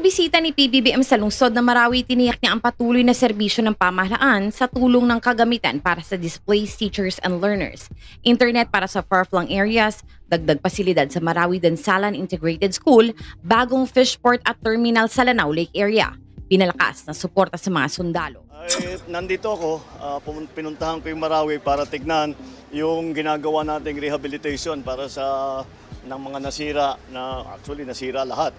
pagbisita ni PBBM sa lungsod ng Marawi, tiniyak niya ang patuloy na serbisyo ng pamahalaan sa tulong ng kagamitan para sa displaced teachers and learners, internet para sa far-flung areas, dagdag pasilidad sa Marawi Dansalan Integrated School, bagong fishport at terminal sa Lanao Lake area. Pinalakas na suporta sa mga sundalo. Nandito ako, pinuntahan ko yung Marawi para tignan yung ginagawa nating rehabilitation para sa ng mga nasira na actually nasira lahat.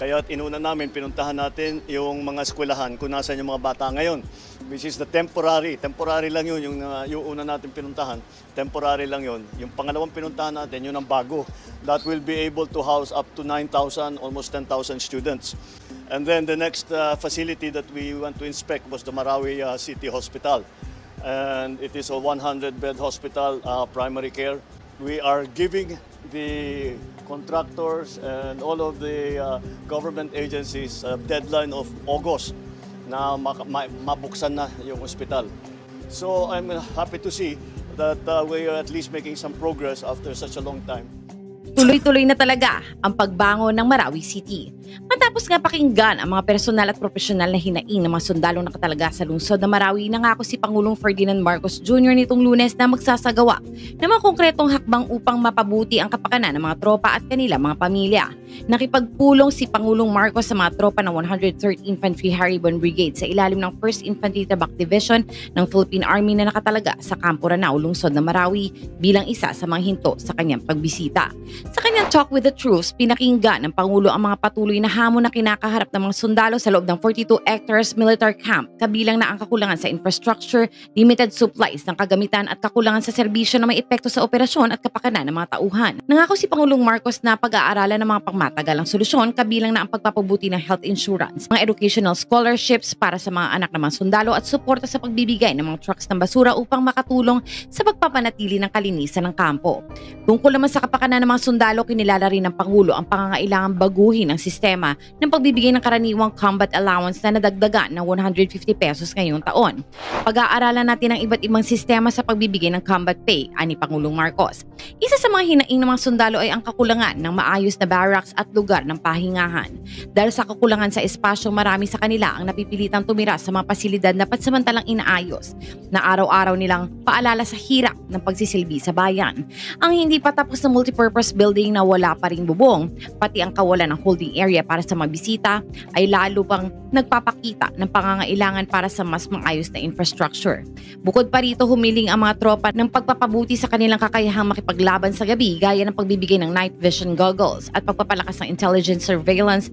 Kaya inuna namin, pinuntahan natin yung mga eskwelahan kung nasan yung mga bata ngayon. Which is the temporary. Temporary lang yun, yung una natin pinuntahan. Temporary lang yun. Yung pangalawang pinuntahan natin, yun ang bago. That will be able to house up to 9,000, almost 10,000 students. And then the next facility that we want to inspect was the Marawi City Hospital. And it is a 100-bed hospital, primary care. We are giving the contractors and all of the government agencies a deadline of August na mabuksan na yung hospital. So I'm happy to see that we are at least making some progress after such a long time. Tuloy-tuloy na talaga ang pagbangon ng Marawi City. Matapos nga pakinggan ang mga personal at profesional na hinaing ng mga sundalong nakatalaga sa lungsod ng Marawi, nangako si Pangulong Ferdinand Marcos Jr. nitong Lunes na magsasagawa ng mga konkretong hakbang upang mapabuti ang kapakanan ng mga tropa at kanilang mga pamilya. Nakipagpulong si Pangulong Marcos sa mga tropa ng 103rd Infantry Haribon Brigade sa ilalim ng 1st Infantry Tabak Division ng Philippine Army na nakatalaga sa Campo Ranao, lungsod ng Marawi bilang isa sa mga hinto sa kanyang pagbisita. Sa kanyang Talk with the Troops, pinakinggan ng Pangulo ang mga patuloy na hamon na kinakaharap ng mga sundalo sa loob ng 42 hectares military camp, kabilang na ang kakulangan sa infrastructure, limited supplies ng kagamitan at kakulangan sa serbisyo na may epekto sa operasyon at kapakanan ng mga tauhan. Nangako si Pangulong Marcos na pag-aaralan ng mga pangmatagalang solusyon, kabilang na ang pagpapabuti ng health insurance, mga educational scholarships para sa mga anak ng mga sundalo at suporta sa pagbibigay ng mga trucks ng basura upang makatulong sa pagpapanatili ng kalinisan ng kampo. Tungkol naman sa kapakanan ng mga sundalo, kinilala rin ng Pangulo ang pangangailangang baguhin ang sistema ng pagbibigay ng karaniwang combat allowance na nadagdagan ng 150 pesos ngayong taon. Pag-aaralan natin ang iba't ibang sistema sa pagbibigay ng combat pay, ani Pangulong Marcos. Isa sa mga hinaing ng mga sundalo ay ang kakulangan ng maayos na barracks at lugar ng pahingahan. Dahil sa kakulangan sa espasyo, marami sa kanila ang napipilitang tumira sa mga pasilidad na pansamantalang inaayos na araw-araw nilang paalala sa hirap ng pagsisilbi sa bayan. Ang hindi pa tapos na multipurpose building na wala pa ring bubong, pati ang kawalan ng holding area para sa mga bisita ay lalo pang nagpapakita ng pangangailangan para sa mas maayos na infrastructure. Bukod pa rito, humiling ang mga tropa ng pagpapabuti sa kanilang kakayahang makipaglaban sa gabi, gaya ng pagbibigay ng night vision goggles at pagpapalakas ng intelligence surveillance